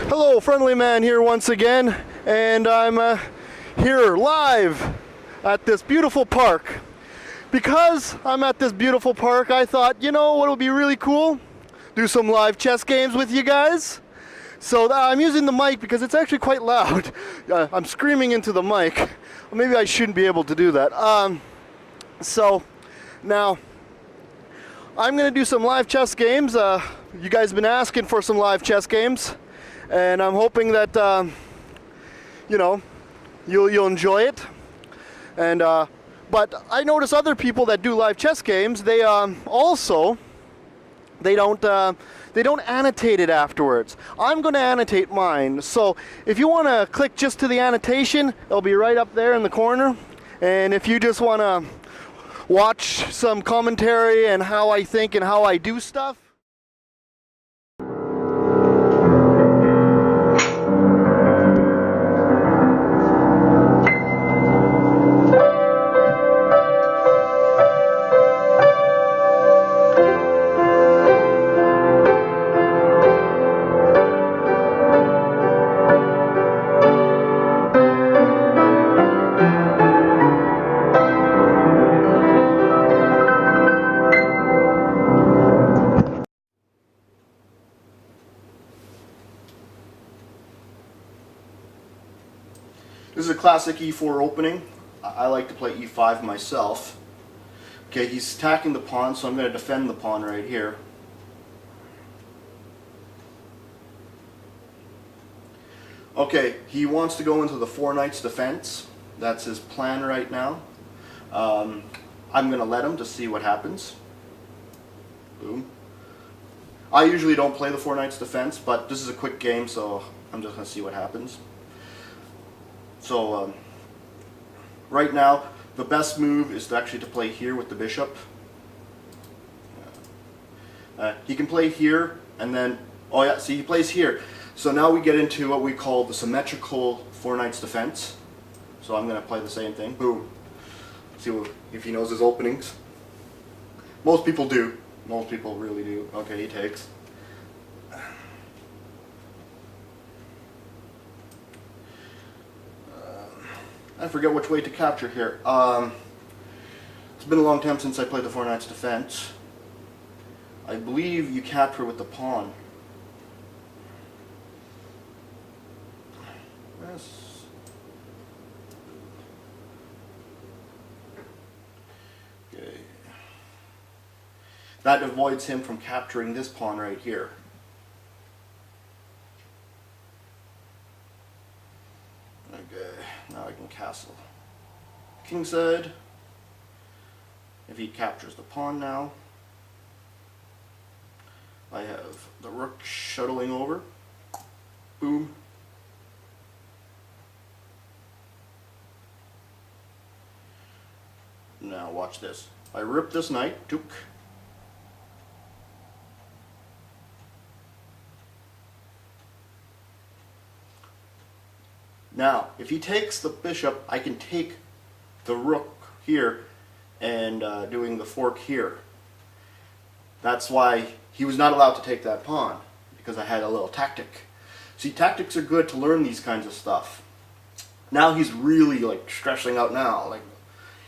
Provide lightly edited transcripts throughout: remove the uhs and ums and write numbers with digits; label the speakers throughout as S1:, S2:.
S1: Hello, Friendly Man here once again, and I'm here live at this beautiful park. Because I'm at this beautiful park, I thought, you know what would be really cool? Do some live chess games with you guys. So I'm using the mic because it's actually quite loud. I'm screaming into the mic. Well, maybe I shouldn't be able to do that. So now I'm going to do some live chess games. You guys have been asking for some live chess games, and I'm hoping that you know, you'll enjoy it. And but I notice other people that do live chess games, they don't annotate it afterwards. I'm going to annotate mine. So if you want to click just to the annotation, it'll be right up there in the corner. And if you just want to watch some commentary and how I think and how I do stuff, this is a classic e4 opening. I like to play e5 myself. Okay, he's attacking the pawn, so I'm going to defend the pawn right here. Okay, he wants to go into the four knights defense. That's his plan right now. I'm going to let him to see what happens. Boom. I usually don't play the four knights defense, but this is a quick game, so I'm just going to see what happens. So right now, the best move is actually to play here with the bishop. He can play here, and then, oh yeah, see, he plays here. So now we get into what we call the symmetrical four knights defense. So I'm going to play the same thing. Boom. See if he knows his openings. Most people do. Most people really do. Okay, he takes. I forget which way to capture here. It's been a long time since I played the four knights defense. I believe you capture with the pawn. Yes. Okay. That avoids him from capturing this pawn right here. Okay, now I can castle kingside. If he captures the pawn now, I have the rook shuttling over. Boom. Now watch this. I rip this knight, took. Now, if he takes the bishop, I can take the rook here and doing the fork here. That's why he was not allowed to take that pawn, because I had a little tactic. See, tactics are good to learn these kinds of stuff. Now he's really like stressing out now. Like,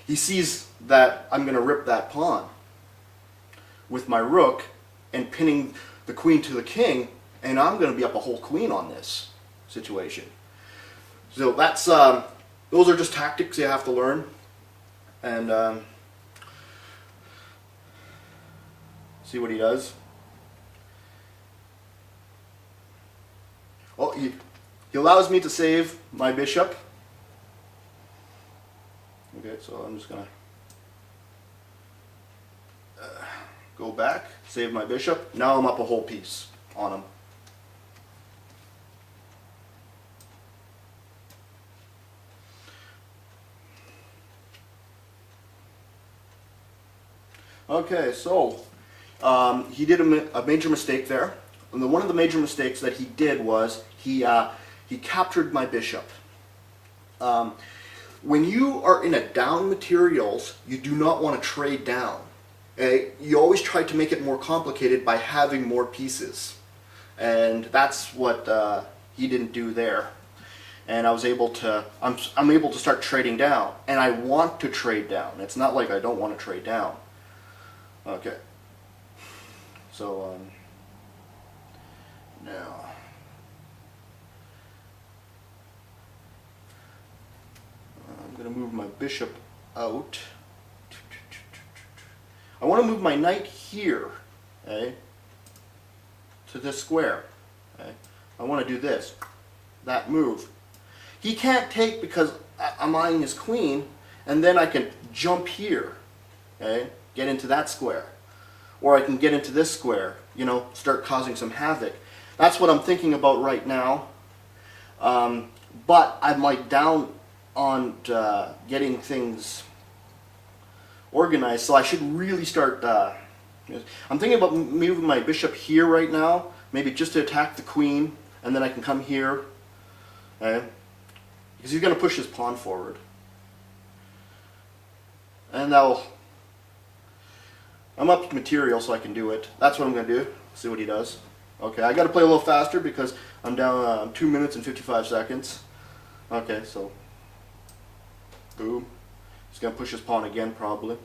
S1: he sees that I'm going to rip that pawn with my rook and pinning the queen to the king, and I'm going to be up a whole queen on this situation. So that's those are just tactics you have to learn, and see what he does. Oh, he allows me to save my bishop. Okay, so I'm just gonna go back, save my bishop. Now I'm up a whole piece on him. Okay, so he did a major mistake there. And one of the major mistakes that he did was he captured my bishop. When you are in a down materials, you do not want to trade down. You always try to make it more complicated by having more pieces. And that's what he didn't do there. And I was able to, I'm able to start trading down. And I want to trade down. It's not like I don't want to trade down. Okay. So, now. I'm going to move my bishop out. I want to move my knight here, okay, to this square. Okay. I want to do this, that move. He can't take because I'm eyeing his queen, and then I can jump here, okay, get into that square. Or I can get into this square, you know, start causing some havoc. That's what I'm thinking about right now. But I'm like down on getting things organized, so I should really start. I'm thinking about moving my bishop here right now, maybe just to attack the queen, and then I can come here, okay? Because he's going to push his pawn forward, and that'll. I'm up to material, so I can do it. That's what I'm going to do. See what he does. Okay, I got to play a little faster because I'm down 2 minutes and 55 seconds. Okay, so boom. He's going to push his pawn again, probably.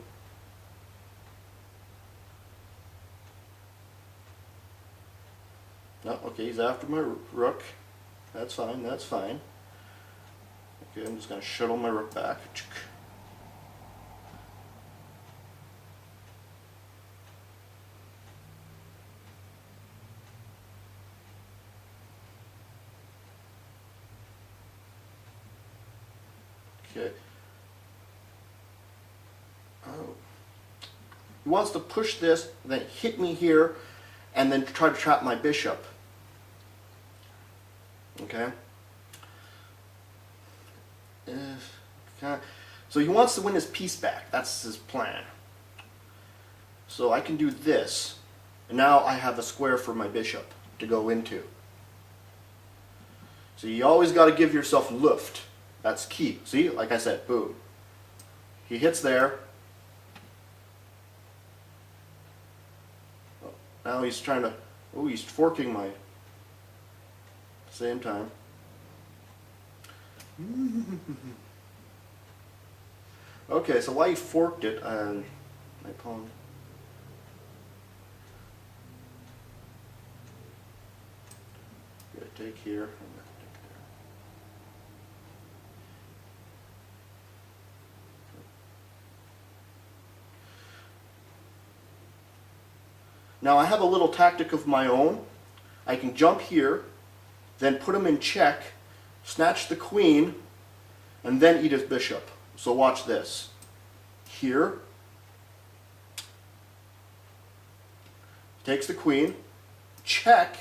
S1: No, okay, he's after my rook. That's fine, that's fine. Okay, I'm just going to shuttle my rook back. Okay. Oh. He wants to push this, then hit me here, and then try to trap my bishop. Okay? So he wants to win his piece back. That's his plan. So I can do this. And now I have a square for my bishop to go into. So you always got to give yourself luft. That's key. See, like I said, boom. He hits there. Oh, now he's trying to, oh, he's forking my, same time. Okay, so while he forked it, my pawn. Gonna take here. Now I have a little tactic of my own. I can jump here, then put him in check, snatch the queen, and then eat his bishop. So watch this. Here, takes the queen, check,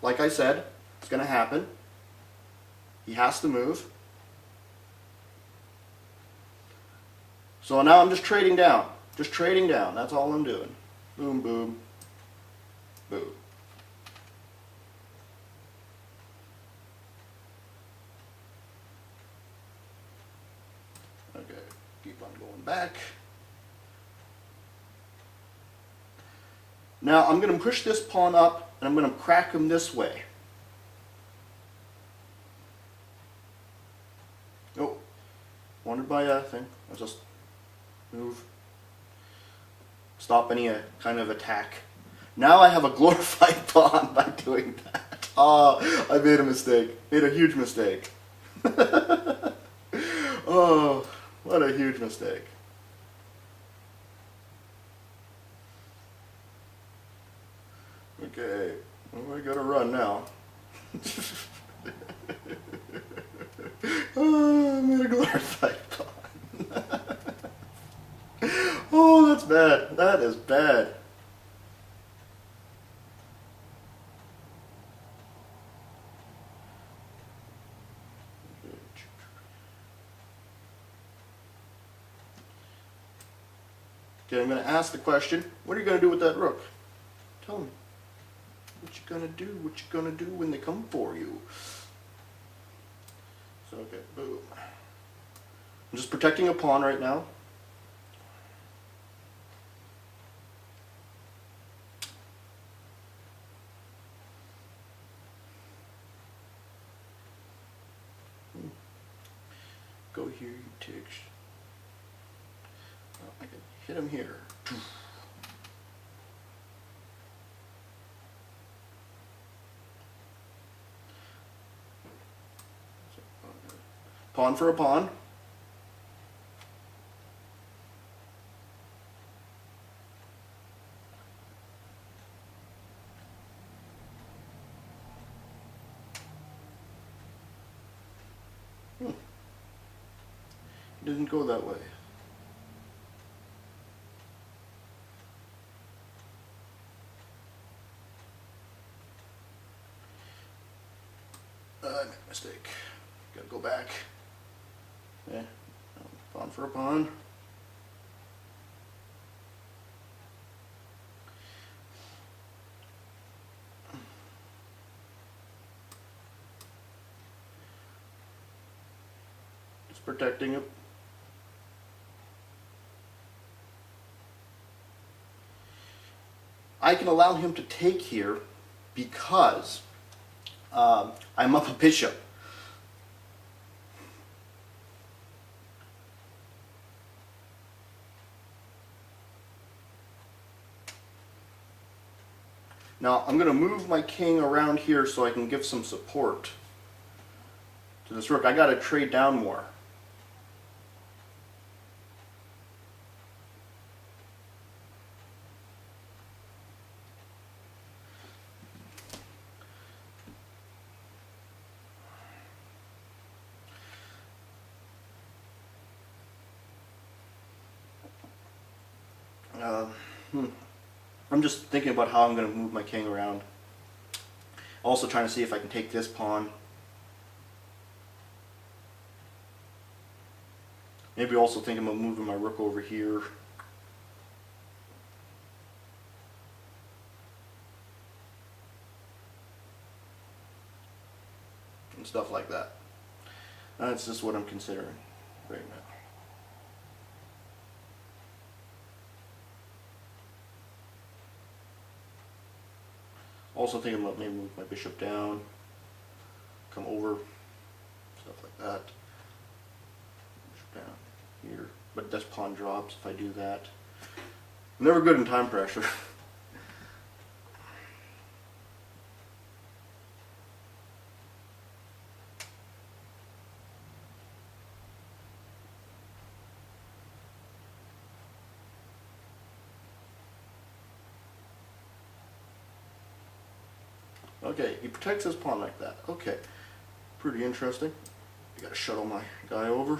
S1: like I said, it's going to happen. He has to move. So now I'm just trading down. Just trading down. That's all I'm doing. Boom, boom. Boom. Okay, keep on going back. Now I'm going to push this pawn up and I'm going to crack him this way. Oh, wanted by a thing. I'll just move. Stop any kind of attack. Now I have a glorified pawn by doing that. Oh, I made a mistake. Made a huge mistake. Oh, what a huge mistake. Okay, well, I gotta run now. Oh, I made a glorified pawn. Oh, that's bad. That is bad. Okay, I'm going to ask the question, what are you going to do with that rook? Tell me. What you going to do? What you going to do when they come for you? So, okay, boom. I'm just protecting a pawn right now. go here, you ticks. Oh, I can hit him here. Pawn for a pawn. Didn't go that way. I made a mistake. Gotta go back. Okay. Pawn for a pawn. Just protecting it. I can allow him to take here because I'm up a bishop. Now I'm going to move my king around here so I can give some support to this rook. I got to trade down more. I'm just thinking about how I'm going to move my king around. Also trying to see if I can take this pawn. Maybe also thinking about moving my rook over here. And stuff like that. That's just what I'm considering right now. Also thinking about maybe move my bishop down, come over, stuff like that. Bishop down here, but this pawn drops if I do that. I'm never good in time pressure. Okay, he protects his pawn like that. Okay, pretty interesting. I gotta shuttle my guy over.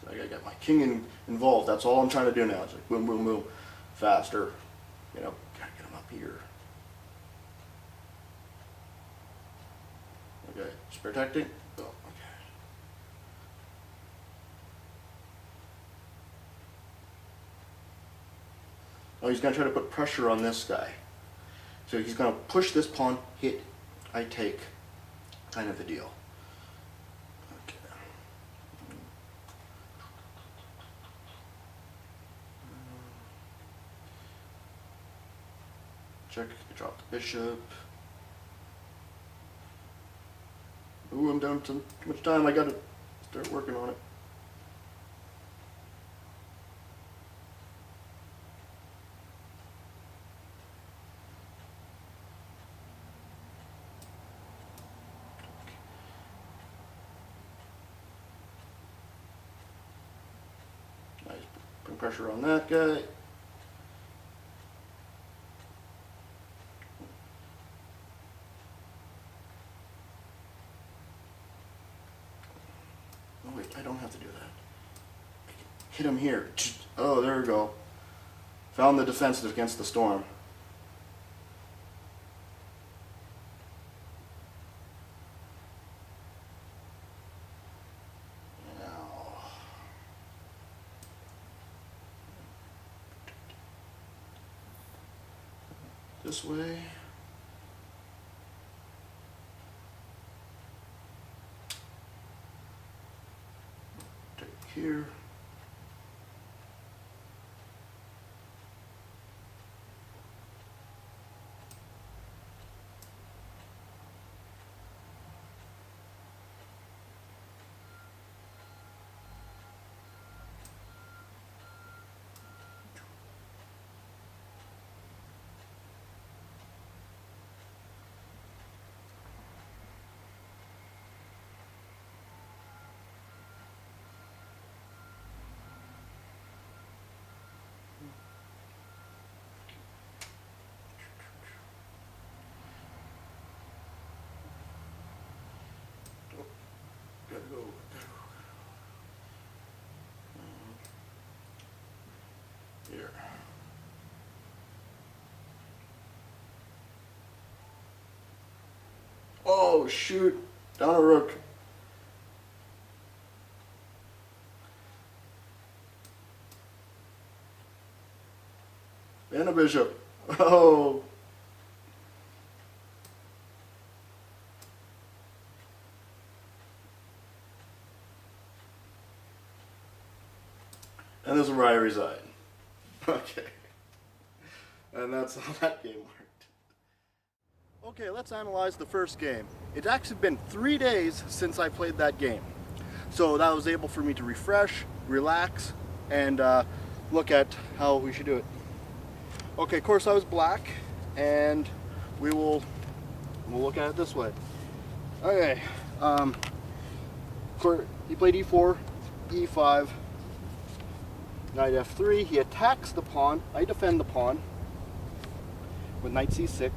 S1: I gotta get my king involved. That's all I'm trying to do now. It's like boom, boom, boom, faster. You know, gotta get him up here. Okay, just protecting. Oh, okay. Oh, he's gonna try to put pressure on this guy. So he's gonna push this pawn, hit, I take, kind of a deal. Check, drop the bishop. Ooh, I'm down to too much time. I gotta start working on it. Nice, putting pressure on that guy. Oh wait, I don't have to do that. Hit him here. Oh, there we go. Found the defense against the storm. Now, this way. Take here. Gotta go. Here. Oh shoot! Down a rook. And a bishop. Oh. And this is where I reside. Okay. And that's how that game worked. Okay, let's analyze the first game. It's actually been 3 days since I played that game. So that was able for me to refresh, relax, and look at how we should do it. Okay, of course I was black, and we'll look at it this way. Okay, of course, he played e4, e5, knight f3, he attacks the pawn, I defend the pawn with knight c6,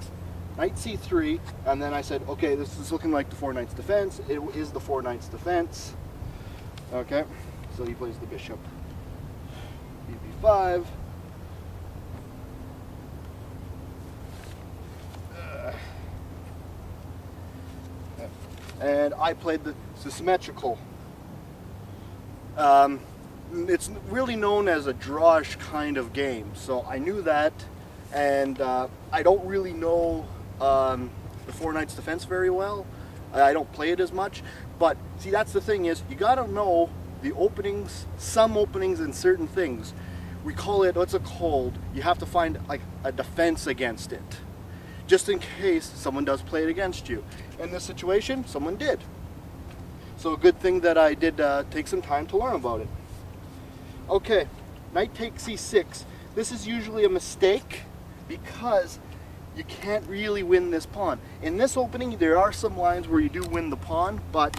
S1: knight c3, and then I said, okay, this is looking like the 4 knights defense. It is the 4 knights defense. Okay, so he plays the bishop, b5, and I played the symmetrical. It's really known as a drawish kind of game, so I knew that, and I don't really know the 4 knights defense very well. I don't play it as much, but see, that's the thing is, you gotta know the openings, some openings in certain things. We call it, what's it called? You have to find like a defense against it, just in case someone does play it against you. In this situation, someone did. So a good thing that I did take some time to learn about it. Okay, knight takes c6. This is usually a mistake because you can't really win this pawn. In this opening, there are some lines where you do win the pawn, but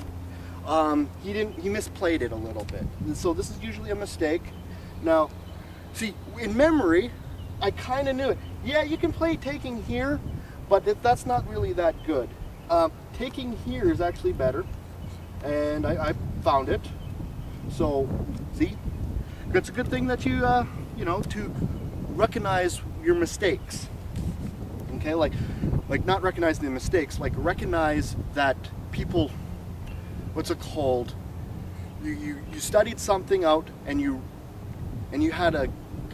S1: he misplayed it a little bit. So this is usually a mistake. Now, see, in memory, I kind of knew it. Yeah, you can play taking here, but that's not really that good. Taking here is actually better, and I found it. So, see, it's a good thing that you, you know, to recognize your mistakes. Okay, like not recognizing the mistakes, like recognize that people, what's it called? You studied something out, and you had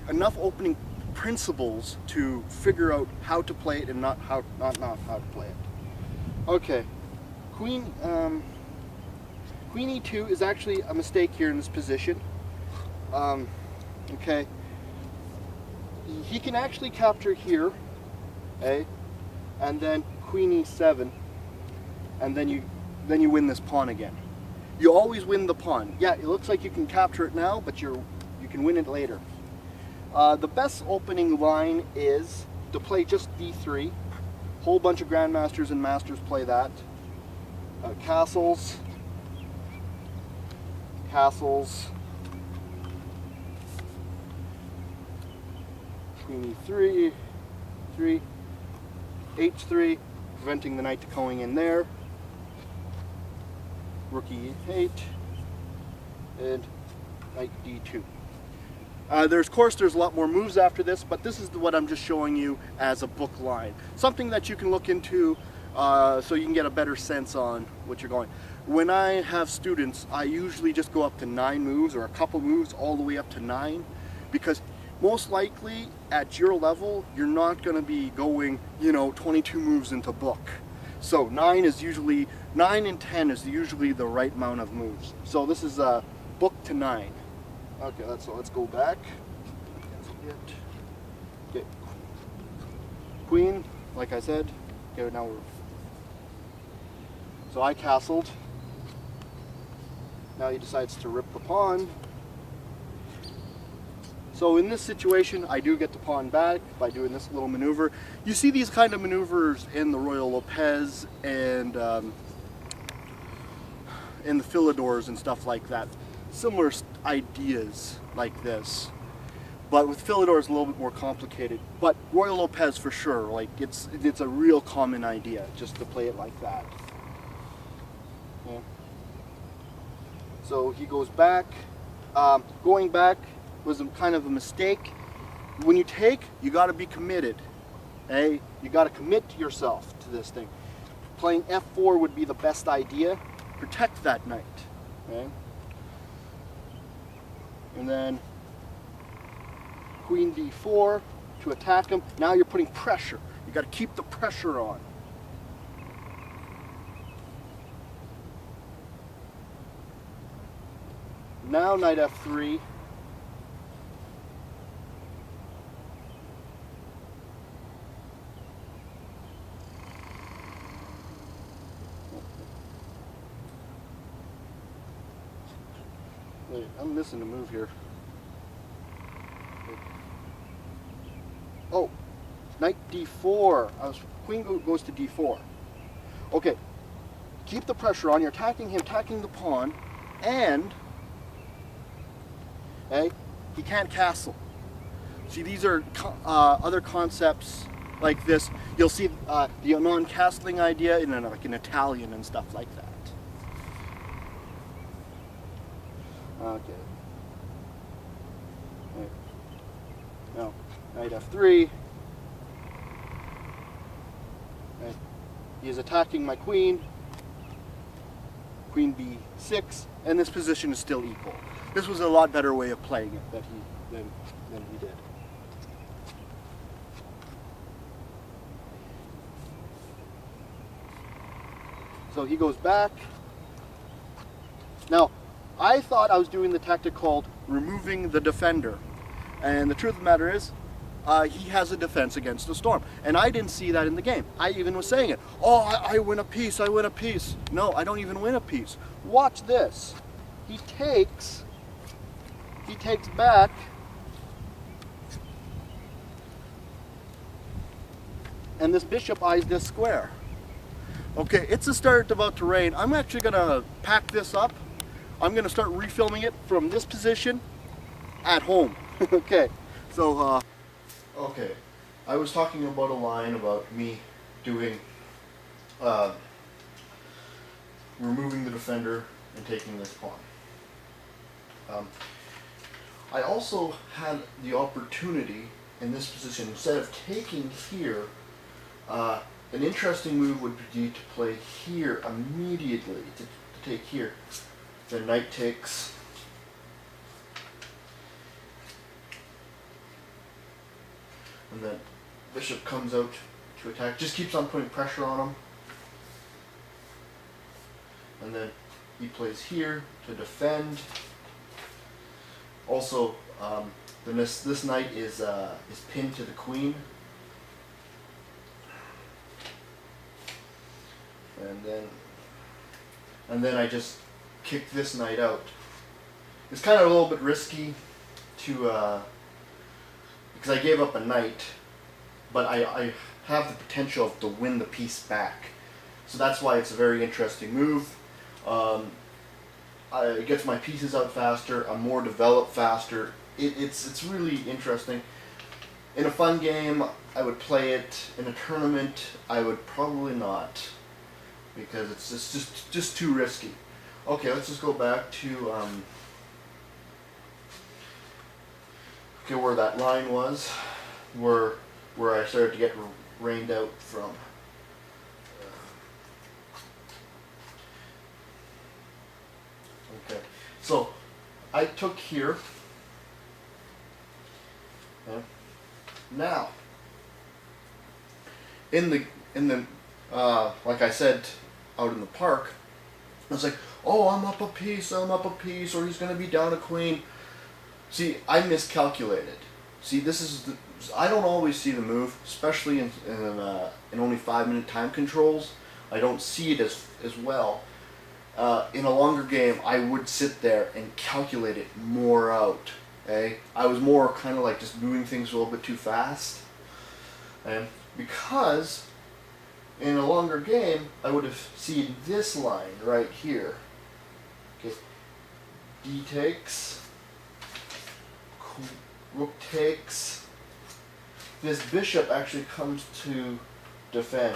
S1: enough opening principles to figure out how to play it and not how to play it. Okay, queen e2 is actually a mistake here in this position. Okay, he can actually capture here, and then queen e7, and then you win this pawn again. You always win the pawn. Yeah, it looks like you can capture it now, but you can win it later. The best opening line is to play just d3. Whole bunch of grandmasters and masters play that. Castles, queen e3, h3, preventing the knight going in there. Rook e8, and knight d2. Of course, there's a lot more moves after this, but this is what I'm just showing you as a book line. Something that you can look into so you can get a better sense on what you're going. When I have students, I usually just go up to 9 moves, or a couple moves all the way up to 9, because most likely at your level, you're not going to be going, 22 moves into book. So 9 and 10 is usually the right amount of moves. So this is book to 9. Okay, so let's go back. Okay. Queen, like I said. Okay, now so I castled. Now he decides to rip the pawn. So in this situation, I do get the pawn back by doing this little maneuver. You see these kind of maneuvers in the Royal Lopez and in the Philidors and stuff like that. Similar ideas like this. But with Philidor it's a little bit more complicated. But Royal Lopez for sure, like it's a real common idea just to play it like that. Yeah. So he goes back. Going back was kind of a mistake. When you take, you got to be committed. Okay? You got to commit yourself to this thing. Playing f4 would be the best idea. Protect that knight. Okay? And then queen d4 to attack him. Now you're putting pressure. You got to keep the pressure on. Now knight f3. Wait, I'm missing a move here. Oh, knight d4. Queen goes to d4. Okay, keep the pressure on. You're attacking him, attacking the pawn, and he can't castle. See, these are other concepts like this. You'll see the non-castling idea in like an Italian and stuff like that. Okay. Right. Now, knight f3. Right. He is attacking my queen. Queen b6, and this position is still equal. This was a lot better way of playing it than he did. So he goes back. Now, I thought I was doing the tactic called removing the defender. And the truth of the matter is, he has a defense against the storm. And I didn't see that in the game. I even was saying it. Oh, I win a piece, I win a piece. No, I don't even win a piece. Watch this. He takes back, and this bishop eyes this square. Okay, it's a start about to rain. I'm actually gonna pack this up. I'm gonna start refilming it from this position at home. Okay, so okay, I was talking about a line about me doing removing the defender and taking this pawn. I also had the opportunity in this position, instead of taking here, an interesting move would be to play here immediately, to take here. The knight takes, and then bishop comes out to attack, just keeps on putting pressure on him. And then he plays here to defend. Also, this knight is pinned to the queen. And then I just kick this knight out. It's kind of a little bit risky to because I gave up a knight, but I have the potential to win the piece back. So that's why it's a very interesting move. It gets my pieces out faster. I'm more developed faster. It's really interesting. In a fun game, I would play it. In a tournament, I would probably not, because it's just too risky. Okay, let's just go back to where that line was, where I started to get rained out from. Okay, so I took here. Okay. Now, in the like I said, out in the park, I was like, oh, I'm up a piece, or he's gonna be down a queen. See, I miscalculated. See, I don't always see the move, especially in only 5-minute time controls. I don't see it as well. In a longer game, I would sit there and calculate it more out. Okay? I was more kind of like just moving things a little bit too fast. And because in a longer game, I would have seen this line right here. Okay, D takes, rook takes. This bishop actually comes to defend,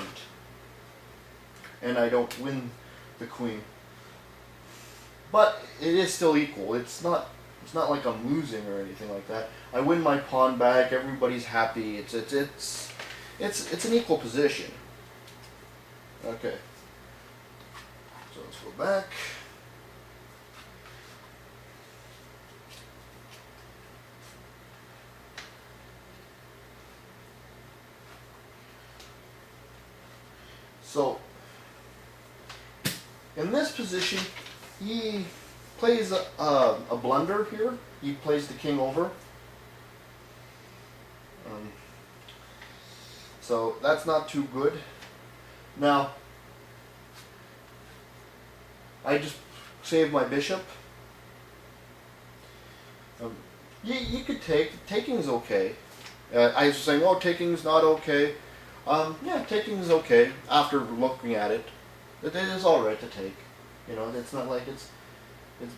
S1: and I don't win the queen. But it is still equal. It's not like I'm losing or anything like that. I win my pawn back. Everybody's happy. It's an equal position. Okay. So let's go back. So in this position, he plays a blunder here. He plays the king over. So that's not too good. Now, I just saved my bishop. You could take. Taking's okay. I was saying, oh, taking's not okay. Yeah, taking's okay after looking at it. It is alright to take. You know, it's not like it's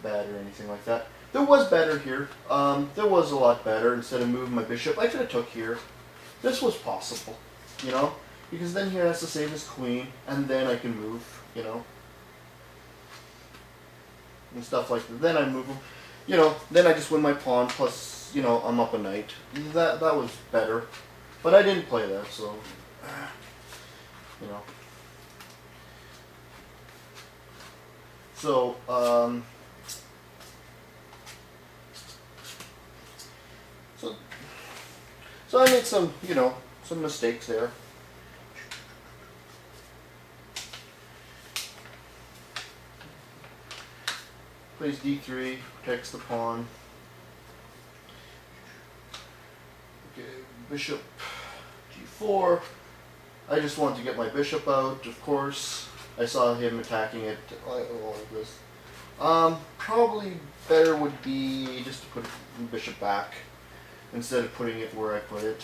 S1: bad or anything like that. There was better here. There was a lot better. Instead of moving my bishop, I could have took here. This was possible, you know, because then here has to save his queen, and then I can move, you know, and stuff like that. Then I move him, you know. Then I just win my pawn. Plus, you know, I'm up a knight. That was better, but I didn't play that, so you know. So, so I made some, you know, some mistakes there. Plays d3, protects the pawn. Okay, bishop g4. I just wanted to get my bishop out, of course. I saw him attacking it like this. Probably better would be just to put the bishop back instead of putting it where I put it.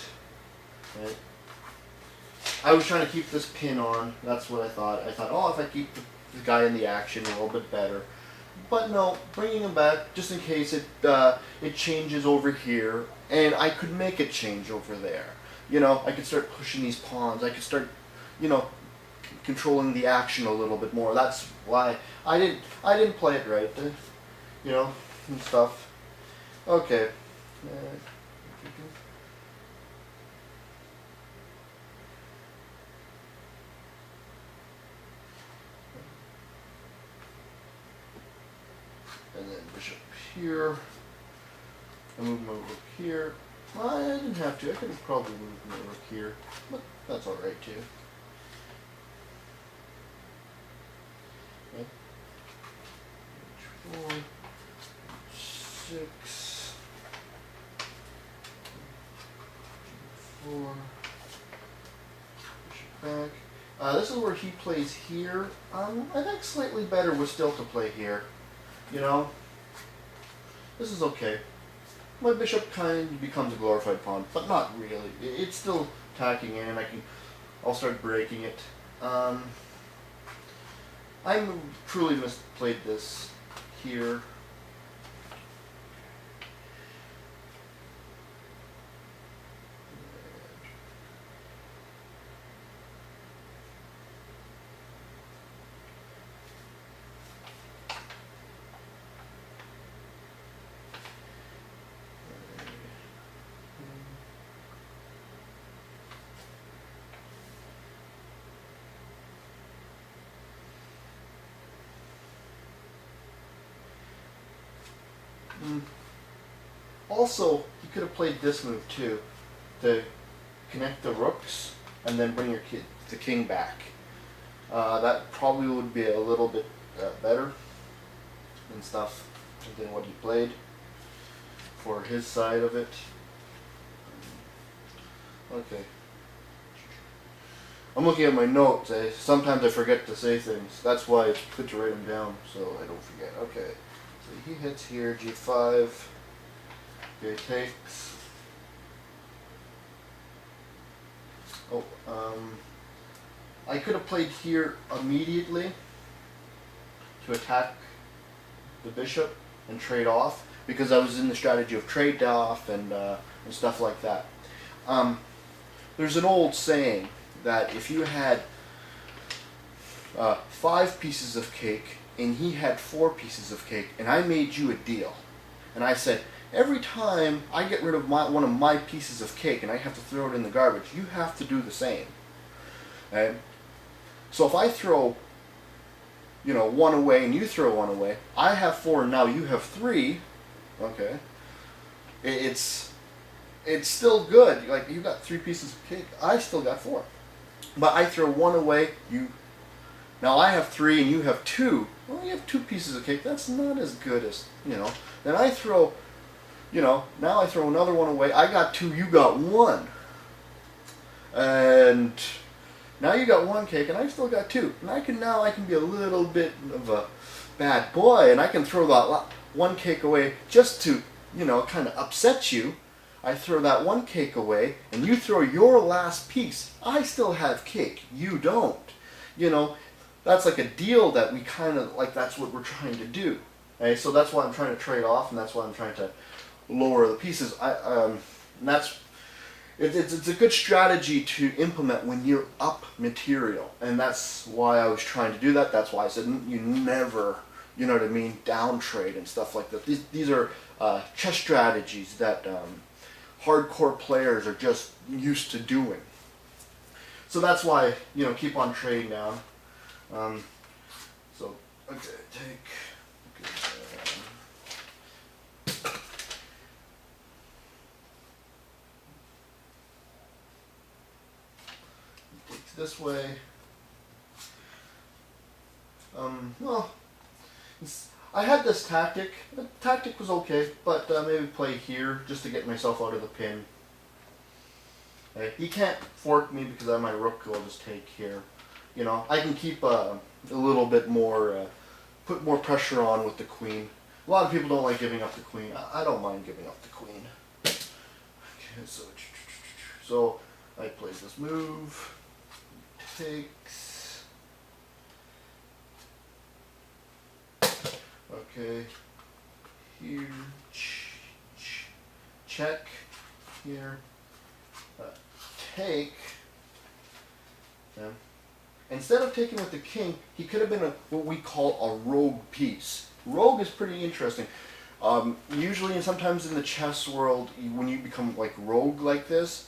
S1: Right? I was trying to keep this pin on. That's what I thought. I thought, oh, if I keep the guy in the action, a little bit better. But no, bringing him back just in case it changes over here, and I could make it change over there. You know, I could start pushing these pawns. I could start, you know, controlling the action a little bit more. That's why I didn't play it right, you know, and stuff. Okay. And then bishop here. I move my rook here. I didn't have to. I could have probably moved my rook here, but that's all right too. Okay. 4, 6, 4. Bishop back. This is where he plays here. I think slightly better was still to play here. You know, this is okay. My bishop kind of becomes a glorified pawn, but not really. It's still attacking in. I'll start breaking it. I truly misplayed this here. Also, he could have played this move too, to connect the rooks, and then bring the king back. That probably would be a little bit better and stuff than what he played for his side of it. Okay. I'm looking at my notes. Sometimes I forget to say things. That's why it's good to write them down so I don't forget. Okay. So he hits here, g5. Okay, takes. Oh, I could have played here immediately to attack the bishop and trade off, because I was in the strategy of trade off and stuff like that. There's an old saying that if you had 5 pieces of cake and he had 4 pieces of cake, and I made you a deal, and I said, every time I get rid of one of my pieces of cake and I have to throw it in the garbage, you have to do the same. Okay? So if I throw, you know, 1 away and you throw 1 away, I have 4 and now you have 3. Okay, it's still good. Like, you got 3 pieces of cake, I still got 4. But I throw 1 away, now I have 3 and you have 2. Well, you have 2 pieces of cake. That's not as good as, you know. Then I throw, you know, now I throw another 1 away. I got 2, you got 1. And now you got 1 cake and I still got 2. And I can be a little bit of a bad boy, and I can throw that 1 cake away just to, you know, kind of upset you. I throw that 1 cake away and you throw your last piece. I still have cake, you don't. You know, that's like a deal that we kind of, like, that's what we're trying to do. Okay? So that's why I'm trying to trade off, and that's why I'm trying to lower the pieces. And that's, it's a good strategy to implement when you're up material, and that's why I was trying to do that. That's why I said you never, you know what I mean, down trade and stuff like that. These are chess strategies that hardcore players are just used to doing. So that's why, you know, keep on trading down. So okay, take. Okay, this way. Well, I had this tactic. The tactic was okay, but maybe play here just to get myself out of the pin. Okay. He can't fork me because I have my rook will just take here. You know, I can keep a little bit more, put more pressure on with the queen. A lot of people don't like giving up the queen. I don't mind giving up the queen. Okay, so I play this move. Takes. Okay. Here. Check. Here. Take. Instead of taking with the king, he could have been what we call a rogue piece. Rogue is pretty interesting. Usually and sometimes in the chess world, when you become like rogue like this,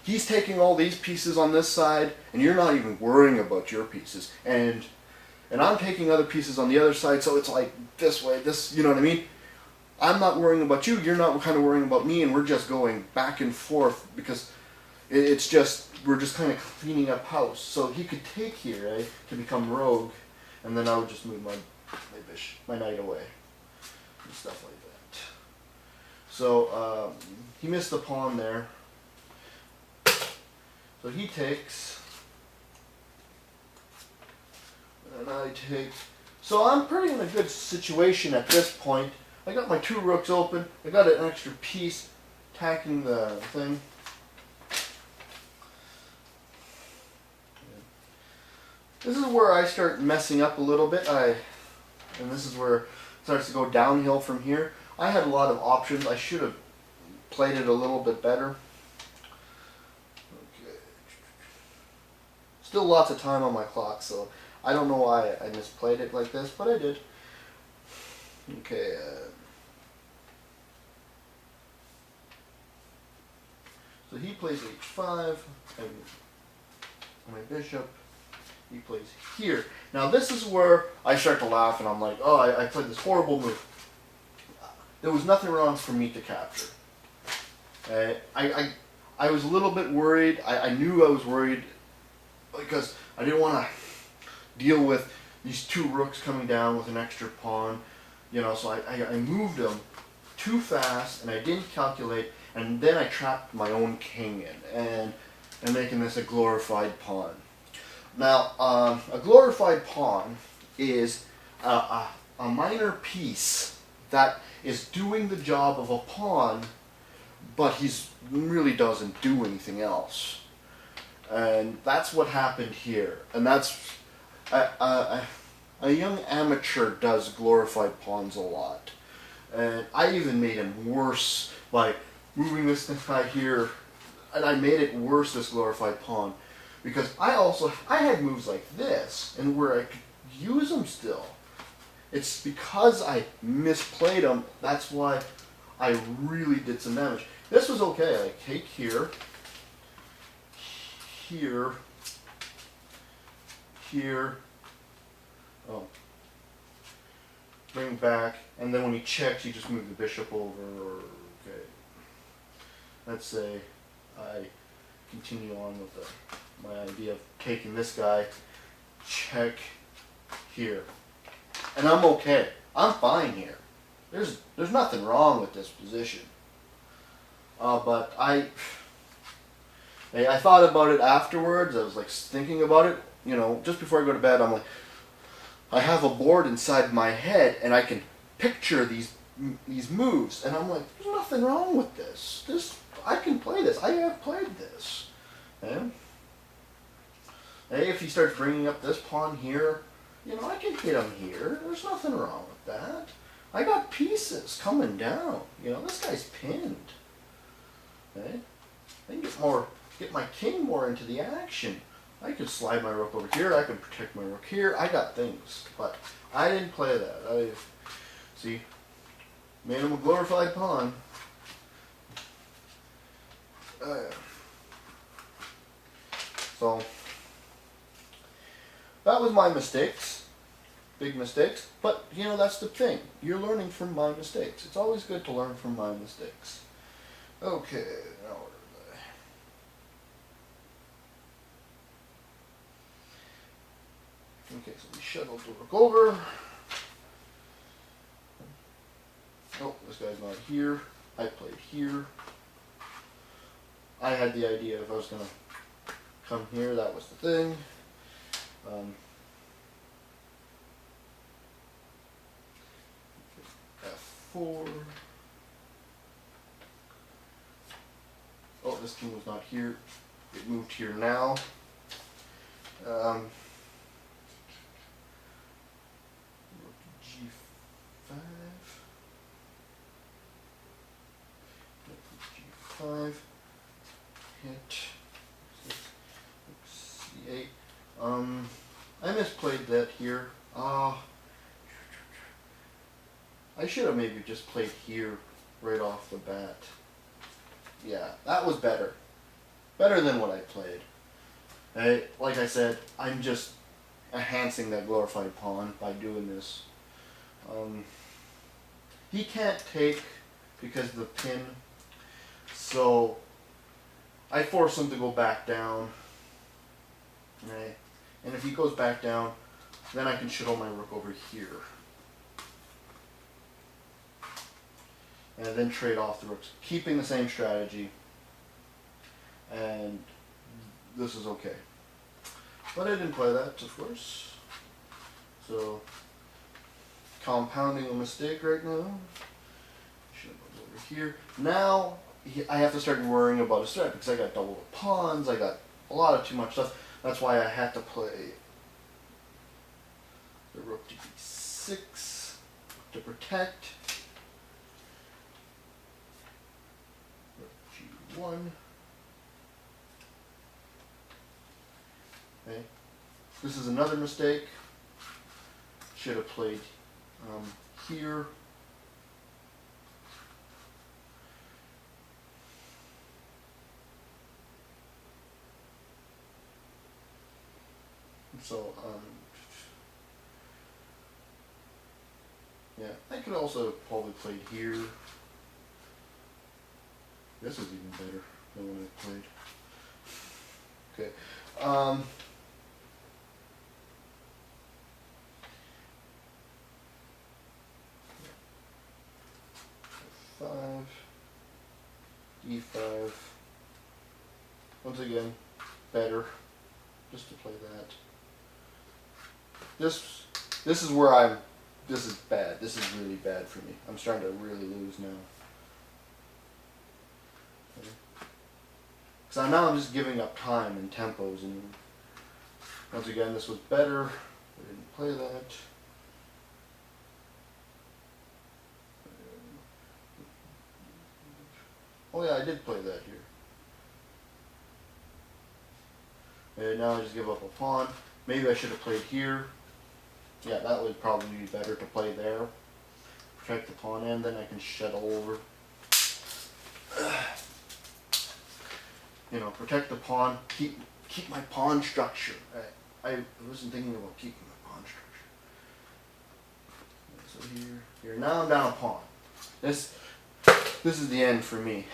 S1: he's taking all these pieces on this side, and you're not even worrying about your pieces. And I'm taking other pieces on the other side, so it's like this way, this, you know what I mean? I'm not worrying about you, you're not kind of worrying about me, and we're just going back and forth because it's just, we're just kind of cleaning up house. So he could take here, right, to become rogue, and then I would just move my knight away, and stuff like that. So he missed the pawn there. So he takes, and I take. So I'm pretty in a good situation at this point. I got my 2 rooks open. I got an extra piece attacking the thing. This is where I start messing up a little bit. And this is where it starts to go downhill from here. I had a lot of options. I should have played it a little bit better. Still lots of time on my clock, so I don't know why I misplayed it like this, but I did. Okay. So he plays h5, and my bishop, he plays here. Now this is where I start to laugh, and I'm like, oh, I played this horrible move. There was nothing wrong for me to capture. I was a little bit worried. I knew I was worried because I didn't want to deal with these two rooks coming down with an extra pawn, you know, so I moved them too fast and I didn't calculate, and then I trapped my own king in and making this a glorified pawn. Now, a glorified pawn is a minor piece that is doing the job of a pawn, but he's really doesn't do anything else. And that's what happened here. And that's a young amateur does glorified pawns a lot. And I even made him worse by moving this guy here, and I made it worse, this glorified pawn, because I had moves like this, and where I could use them still. It's because I misplayed them, that's why I really did some damage. This was okay. I take here, here, here, oh, bring back, and then when he checks, you just move the bishop over. Okay. Let's say I continue on with my idea of taking this guy, check here, and I'm okay. I'm fine here. There's nothing wrong with this position. But I thought about it afterwards. I was like thinking about it, you know, just before I go to bed. I'm like, I have a board inside my head, and I can picture these moves, and I'm like, there's nothing wrong with this. I can play this. I have played this. And if he starts bringing up this pawn here, you know, I can hit him here. There's nothing wrong with that. I got pieces coming down. You know, this guy's pinned. Okay? I can get my king more into the action. I could slide my rook over here. I could protect my rook here. I got things, but I didn't play that. See, made him a glorified pawn. So that was my mistakes, big mistakes. But you know, that's the thing. You're learning from my mistakes. It's always good to learn from my mistakes. Okay, now where did I? Okay, so we shuttled the rook over. Oh, this guy's not here. I played here. I had the idea if I was going to come here, that was the thing. F4. Oh, this king was not here. It moved here now. G5. G5. Hit. C8. I misplayed that here. I should have maybe just played here right off the bat. Yeah, that was better. Better than what I played. Like I said, I'm just enhancing that glorified pawn by doing this. He can't take because of the pin, so I force him to go back down. Right? And if he goes back down, then I can shuttle my rook over here. And then trade off the rooks, keeping the same strategy. And this is okay. But I didn't play that, of course. So, compounding a mistake right now. Should have gone over here. Now, I have to start worrying about a strat because I got double the pawns, I got a lot of too much stuff. That's why I had to play the rook to d6 to protect. Rook g1. Okay. This is another mistake. Should have played here. So, yeah, I could also have probably played here. This is even better. the one I played. Okay. 5, E5. Once again, better. Just to play that. This is where I'm. This is bad. This is really bad for me. I'm starting to really lose now. So now I'm just giving up time and tempos, and once again, this was better. I didn't play that. Oh yeah, I did play that here. And now I just give up a pawn. Maybe I should have played here. Yeah, that would probably be better to play there. Protect the pawn, and then I can shuttle over. You know, protect the pawn. Keep my pawn structure. I wasn't thinking about keeping my pawn structure. So here. Now I'm down a pawn. This is the end for me.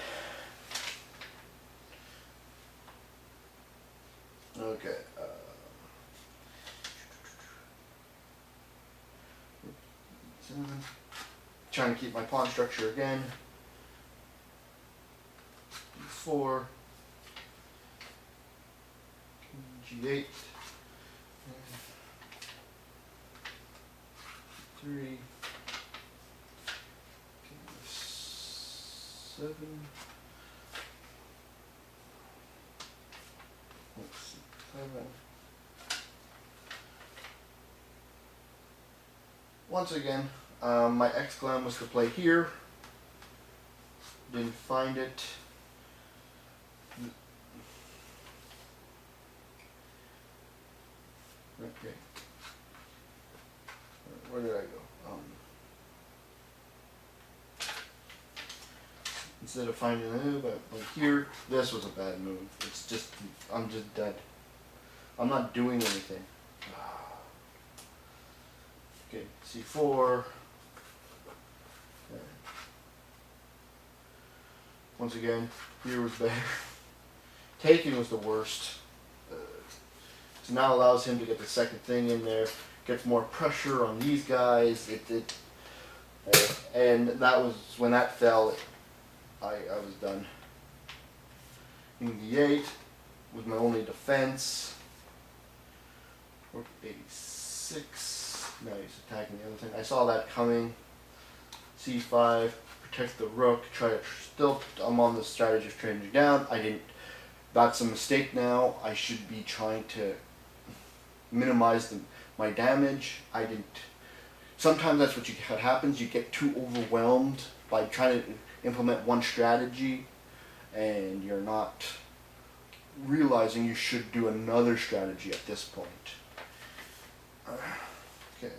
S1: Okay. Trying to keep my pawn structure again. D4. G8. 3. 7. Let's see, 7. Once again, my X-Glam was to play here. Didn't find it. Okay. Where did I go? Instead of finding a move, I went here. This was a bad move. It's just, I'm just dead. I'm not doing anything. Okay, C4. Once again, here was better. Taking was the worst. So now allows him to get the second thing in there, gets more pressure on these guys. And that was when that fell. I was done. King D8 was my only defense. Rook A6. Now he's attacking the other thing. I saw that coming. C5. Protect the rook. I'm on the strategy of trading down. I didn't. That's a mistake now. I should be trying to minimize my damage. I didn't. Sometimes that's what happens. You get too overwhelmed by trying to implement one strategy, and you're not realizing you should do another strategy at this point. Okay.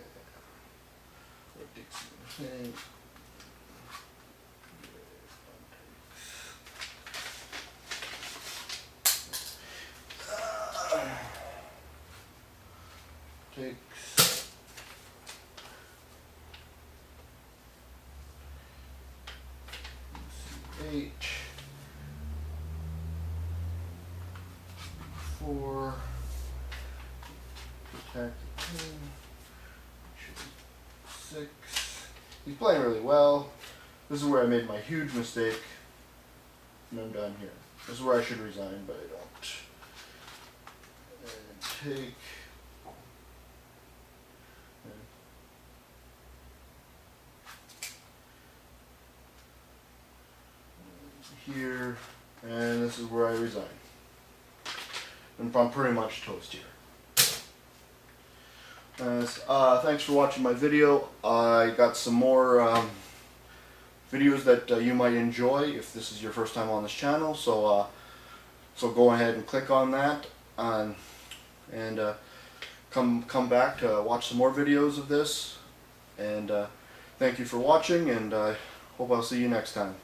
S1: Takes. C8. 4. Protect. 6. He's playing really well. This is where I made my huge mistake. And I'm done here. This is where I should resign, but I don't. And take. Here, and this is where I resign. And I'm pretty much toast here. Thanks for watching my video. I got some more videos that you might enjoy if this is your first time on this channel. So go ahead and click on that, and come back to watch some more videos of this. And thank you for watching, and I hope I'll see you next time.